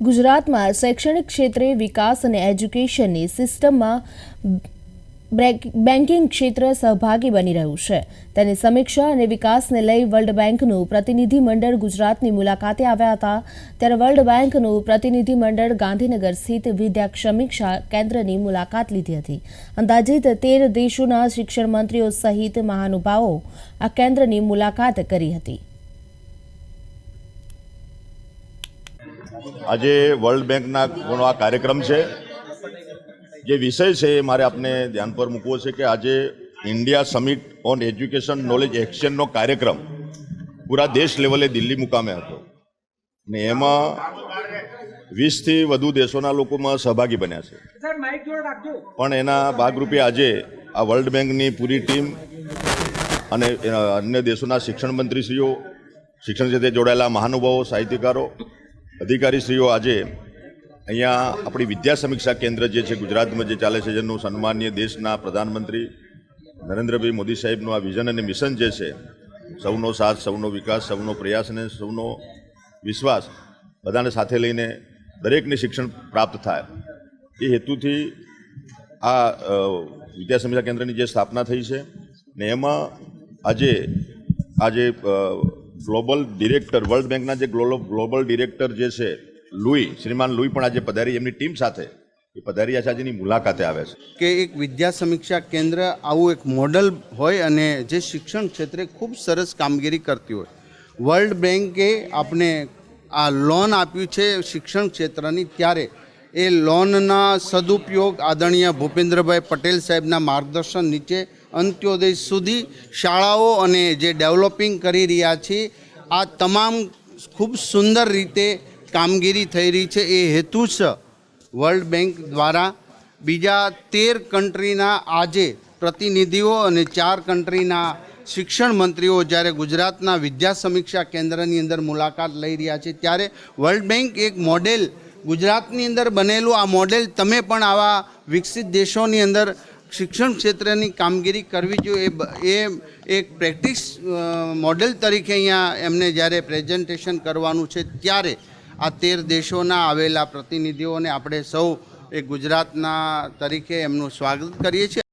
ગુજરાતમાં શૈક્ષણિક ક્ષેત્રે વિકાસ અને એજ્યુકેશનની સિસ્ટમમાં બેન્કિંગ ક્ષેત્ર સહભાગી બની રહ્યું છે। તેની સમીક્ષા અને વિકાસને લઈ વર્લ્ડ બેંકનું પ્રતિનિધિમંડળ ગુજરાતની મુલાકાતે આવ્યા હતા। ત્યારે વર્લ્ડ બેંકનું પ્રતિનિધિમંડળ ગાંધીનગર સ્થિત વિદ્યા સમીક્ષા કેન્દ્રની મુલાકાત લીધી હતી। અંદાજિત 13 દેશોના શિક્ષણ મંત્રીઓ સહિત મહાનુભાવો આ કેન્દ્રની મુલાકાત કરી હતી। આજે વર્લ્ડ બેંकना આ કાર્યક્રમ છે। જે વિષય છે એ મારે આપને ધ્યાન પર મૂકવો છે કે આજે India summit on education knowledge એક્સચેન્જનો કાર્યક્રમ પૂરા દેશ લેવલે દિલ્હી મુકામે હતો ને એમાં 20થી વધુ દેશોના લોકોમાં સહભાગી બન્યા છે। પણ એના ભાગરૂપે આજે આ વર્લ્ડ બેંકની પૂરી ટીમ અને અન્ય દેશોના શિક્ષણ મંત્રીશ્રીઓ, શિક્ષણ ક્ષેત્રે જોડાયેલા મહાનુભાવો, સાહિત્યકારો, અધિકારીશ્રીઓ આજે અહીંયા આપણી વિદ્યા સમીક્ષા કેન્દ્ર જે છે ગુજરાતમાં જે ચાલે છે, જેનું સન્માનીય દેશના પ્રધાનમંત્રી નરેન્દ્રભાઈ મોદી સાહેબનું આ વિઝન અને મિશન જે છે, સૌનો સાથ, સૌનો વિકાસ, સૌનો પ્રયાસ અને સૌનો વિશ્વાસ, બધાને સાથે લઈને દરેકને શિક્ષણ પ્રાપ્ત થાય એ હેતુથી આ વિદ્યા સમીક્ષા કેન્દ્રની જે સ્થાપના થઈ છે ને એમાં આજે ગ્લોબલ ડિરેક્ટર, વર્લ્ડ બેંકના જે ગ્લોબલ ડિરેક્ટર જે છે શ્રીમાન લુઈ પણ આજે પધારી, એમની ટીમ સાથે એ પધારી આજની મુલાકાતે આવે છે કે એક વિદ્યા સમીક્ષા કેન્દ્ર આવું એક મોડલ હોય અને જે શિક્ષણ ક્ષેત્રે ખૂબ સરસ કામગીરી કરતી હોય। વર્લ્ડ બેંકે આપણે આ લોન આપ્યું છે શિક્ષણ ક્ષેત્રની, ત્યારે એ લોનના સદુપયોગ આદરણીય ભૂપેન્દ્રભાઈ પટેલ સાહેબના માર્ગદર્શન નીચે અંત્યોદય સુધી શાળાઓ અને જે ડેવલપિંગ કરી રહ્યા છે, આ તમામ ખૂબ સુંદર રીતે કામગીરી થઈ રહી છે। એ હેતુ છે વર્લ્ડ બેંક દ્વારા બીજા 13 કન્ટ્રીના આજે પ્રતિનિધિઓ અને 4 કન્ટ્રીના શિક્ષણ મંત્રીઓ જ્યારે ગુજરાતના વિદ્યા સમીક્ષા કેન્દ્રની અંદર મુલાકાત લઈ રહ્યા છે, ત્યારે વર્લ્ડ બેંક એક મોડેલ ગુજરાતની અંદર બનેલું આ મોડેલ તમે પણ આવા વિકસિત દેશોની અંદર શિક્ષણ ક્ષેત્રની કામગીરી કરવી જોઈએ એ એક પ્રેક્ટિસ મોડેલ તરીકે અહીંયા એમને જ્યારે પ્રેઝન્ટેશન કરવાનું છે, ત્યારે આ 13 દેશોના આવેલા પ્રતિનિધિઓને આપણે સૌ એક ગુજરાતના તરીકે એમનું સ્વાગત કરીએ છીએ।